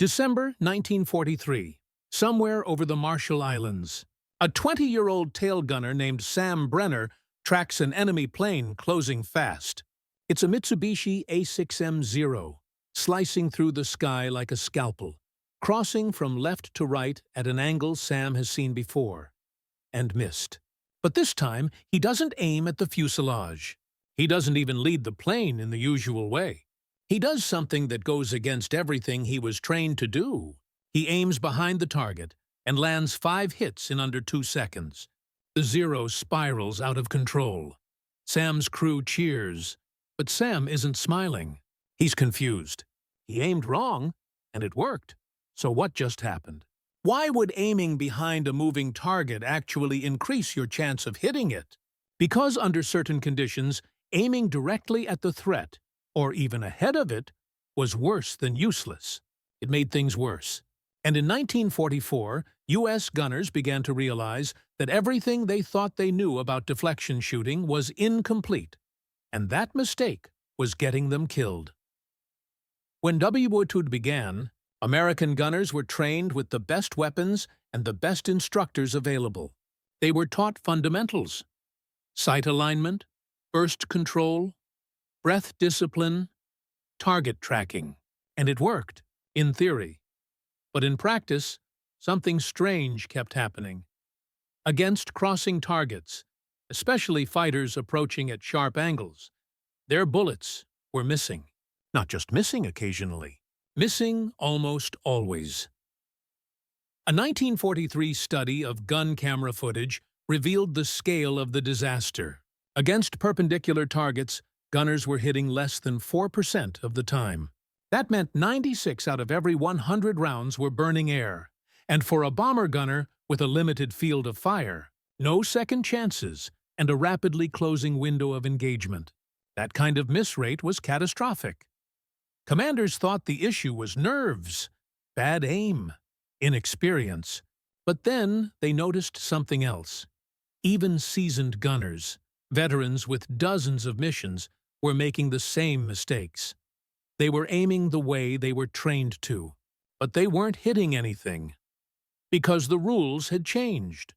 December 1943, somewhere over the Marshall Islands. A 20-year-old tail gunner named Sam Brenner tracks an enemy plane closing fast. It's a Mitsubishi A6M0, slicing through the sky like a scalpel, crossing from left to right at an angle Sam has seen before, and missed. But this time, he doesn't aim at the fuselage. He doesn't even lead the plane in the usual way. He does something that goes against everything he was trained to do. He aims behind the target and lands 5 hits in under 2 seconds. The Zero spirals out of control. Sam's crew cheers, but Sam isn't smiling. He's confused. He aimed wrong, and it worked. So what just happened? Why would aiming behind a moving target actually increase your chance of hitting it? Because under certain conditions, aiming directly at the threat, or even ahead of it, was worse than useless. It made things worse. And in 1944, U.S. gunners began to realize that everything they thought they knew about deflection shooting was incomplete, and that mistake was getting them killed. When rewrote began, American gunners were trained with the best weapons and the best instructors available. They were taught fundamentals: sight alignment, burst control, breath discipline, target tracking. And it worked, in theory. But in practice, something strange kept happening. Against crossing targets, especially fighters approaching at sharp angles, their bullets were missing. Not just missing occasionally, missing almost always. A 1943 study of gun camera footage revealed the scale of the disaster. Against perpendicular targets, gunners were hitting less than 4% of the time. That meant 96 out of every 100 rounds were burning air. And for a bomber gunner with a limited field of fire, no second chances and a rapidly closing window of engagement. That kind of miss rate was catastrophic. Commanders thought the issue was nerves, bad aim, inexperience. But then they noticed something else. Even seasoned gunners, veterans with dozens of missions, were making the same mistakes. They were aiming the way they were trained to, but they weren't hitting anything. Because the rules had changed.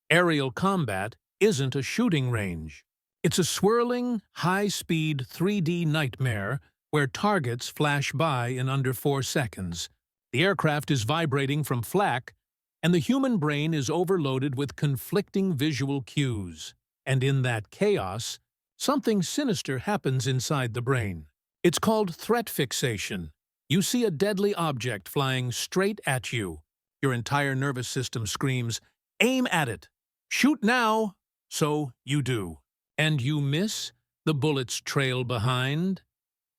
Aerial combat isn't a shooting range. It's a swirling, high-speed 3D nightmare where targets flash by in under 4 seconds. The aircraft is vibrating from flak, and the human brain is overloaded with conflicting visual cues. And in that chaos, something sinister happens inside the brain. It's called threat fixation. You see a deadly object flying straight at you. Your entire nervous system screams, "Aim at it! Shoot now!" So you do. And you miss, the bullets trail behind.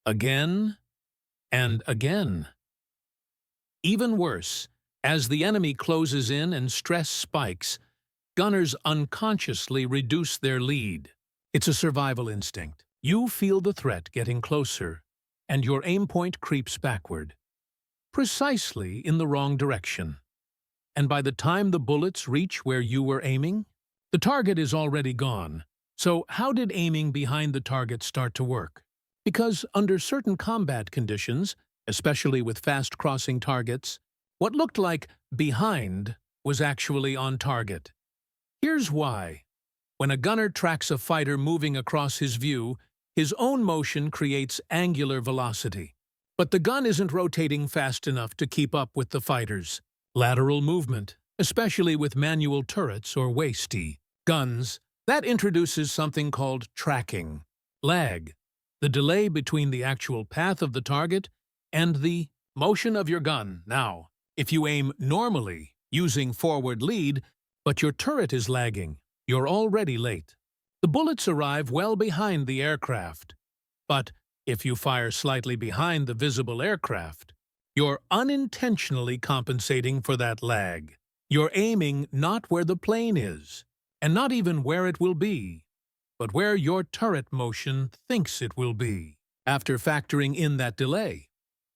Again and again. Even worse, as the enemy closes in and stress spikes, gunners unconsciously reduce their lead. It's a survival instinct. You feel the threat getting closer, and your aim point creeps backward, precisely in the wrong direction. And by the time the bullets reach where you were aiming, the target is already gone. So how did aiming behind the target start to work? Because under certain combat conditions, especially with fast-crossing targets, what looked like behind was actually on target. Here's why. When a gunner tracks a fighter moving across his view, his own motion creates angular velocity. But the gun isn't rotating fast enough to keep up with the fighters. Lateral movement, especially with manual turrets or wasty guns, that introduces something called tracking. Lag, the delay between the actual path of the target and the motion of your gun. Now, if you aim normally, using forward lead, but your turret is lagging, you're already late. The bullets arrive well behind the aircraft. But if you fire slightly behind the visible aircraft, you're unintentionally compensating for that lag. You're aiming not where the plane is, and not even where it will be, but where your turret motion thinks it will be, after factoring in that delay.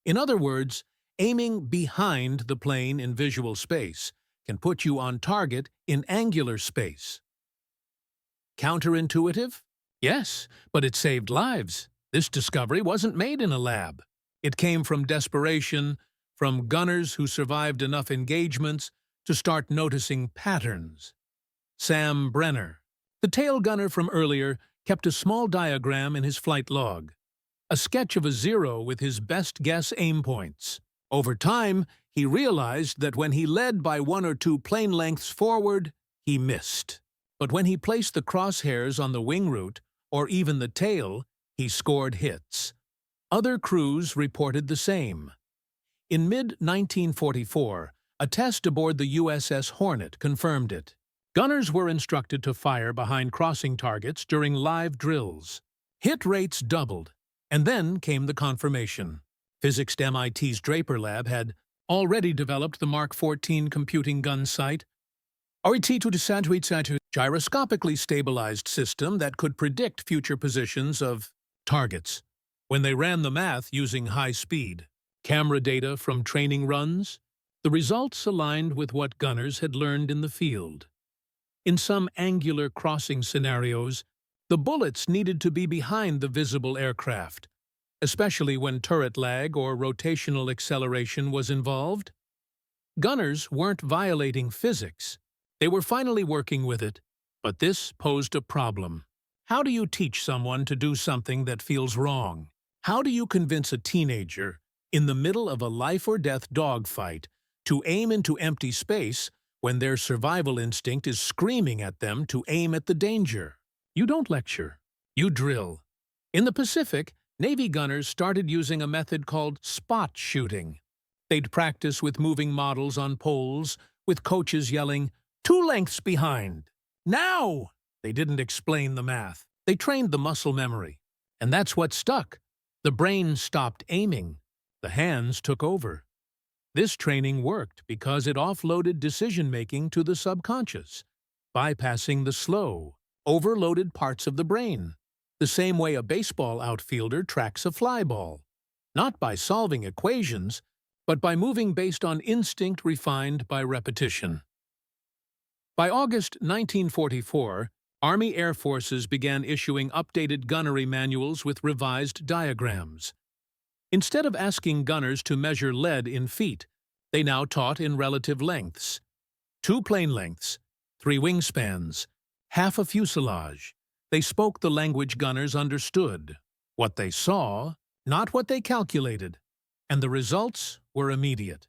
In other words, aiming behind the plane in visual space can put you on target in angular space. Counterintuitive? Yes, but it saved lives. This discovery wasn't made in a lab. It came from desperation, from gunners who survived enough engagements to start noticing patterns. Sam Brenner, the tail gunner from earlier, kept a small diagram in his flight log, a sketch of a 0 with his best guess aim points. Over time, he realized that when he led by 1 or 2 plane lengths forward, he missed. But when he placed the crosshairs on the wing root, or even the tail, he scored hits. Other crews reported the same. In mid-1944, a test aboard the USS Hornet confirmed it. Gunners were instructed to fire behind crossing targets during live drills. Hit rates doubled, and then came the confirmation. Physics MIT's Draper Lab had already developed the Mark 14 computing gun sight, gyroscopically stabilized system that could predict future positions of targets. When they ran the math using high-speed camera data from training runs, the results aligned with what gunners had learned in the field. In some angular crossing scenarios, the bullets needed to be behind the visible aircraft, especially when turret lag or rotational acceleration was involved. Gunners weren't violating physics. They were finally working with it, but this posed a problem. How do you teach someone to do something that feels wrong? How do you convince a teenager, in the middle of a life-or-death dogfight, to aim into empty space when their survival instinct is screaming at them to aim at the danger? You don't lecture. You drill. In the Pacific, Navy gunners started using a method called spot shooting. They'd practice with moving models on poles, with coaches yelling, "2 lengths behind! Now!" They didn't explain the math. They trained the muscle memory. And that's what stuck. The brain stopped aiming. The hands took over. This training worked because it offloaded decision-making to the subconscious, bypassing the slow, overloaded parts of the brain, the same way a baseball outfielder tracks a fly ball, not by solving equations, but by moving based on instinct refined by repetition. By August 1944, Army Air Forces began issuing updated gunnery manuals with revised diagrams. Instead of asking gunners to measure lead in feet, they now taught in relative lengths. 2 plane lengths, 3 wingspans, half a fuselage. They spoke the language gunners understood. What they saw, not what they calculated. And the results were immediate.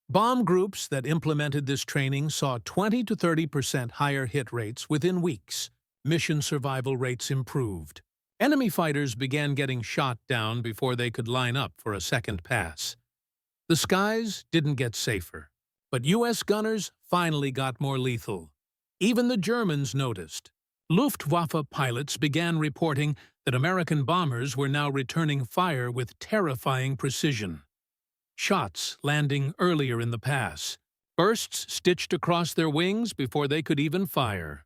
Bomb groups that implemented this training saw 20 to 30% higher hit rates within weeks. Mission survival rates improved. Enemy fighters began getting shot down before they could line up for a second pass. The skies didn't get safer, but U.S. gunners finally got more lethal. Even the Germans noticed. Luftwaffe pilots began reporting that American bombers were now returning fire with terrifying precision. Shots landing earlier in the pass, bursts stitched across their wings before they could even fire.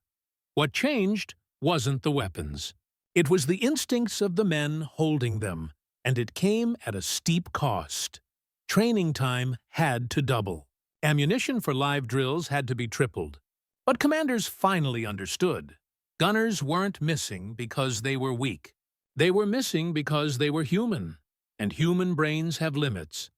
What changed wasn't the weapons. It was the instincts of the men holding them, and it came at a steep cost. Training time had to double. Ammunition for live drills had to be tripled. But commanders finally understood. Gunners weren't missing because they were weak. They were missing because they were human, and human brains have limits.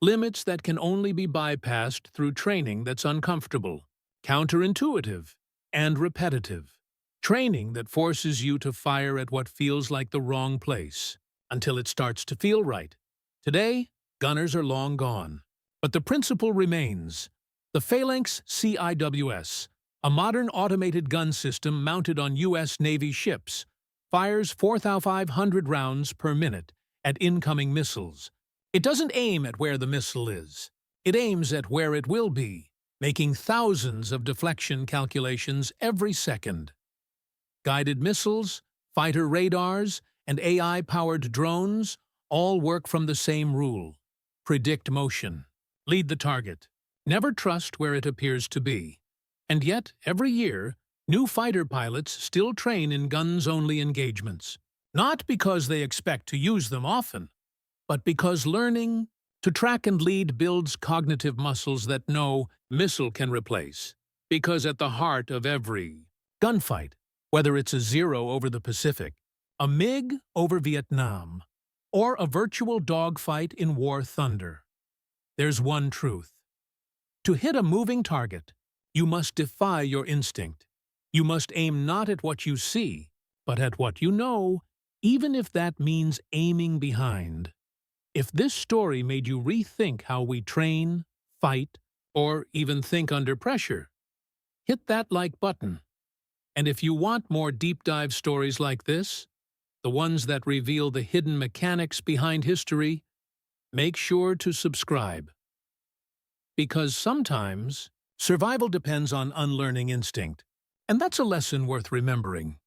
Limits that can only be bypassed through training that's uncomfortable, counterintuitive, and repetitive. Training that forces you to fire at what feels like the wrong place, until it starts to feel right. Today, gunners are long gone, but the principle remains. The Phalanx CIWS, a modern automated gun system mounted on U.S. Navy ships, fires 4,500 rounds per minute at incoming missiles. It doesn't aim at where the missile is. It aims at where it will be, making thousands of deflection calculations every second. Guided missiles, fighter radars, and AI-powered drones all work from the same rule. Predict motion. Lead the target. Never trust where it appears to be. And yet, every year, new fighter pilots still train in guns-only engagements. Not because they expect to use them often, but because learning to track and lead builds cognitive muscles that no missile can replace. Because at the heart of every gunfight, whether it's a 0 over the Pacific, a MiG over Vietnam, or a virtual dogfight in War Thunder, There's one truth. To hit a moving target, you must defy your instinct. You must aim not at what you see, but at what you know, even if that means aiming behind. If this story made you rethink how we train, fight, or even think under pressure, hit that like button. And if you want more deep dive stories like this, the ones that reveal the hidden mechanics behind history, make sure to subscribe. Because sometimes, survival depends on unlearning instinct, and that's a lesson worth remembering.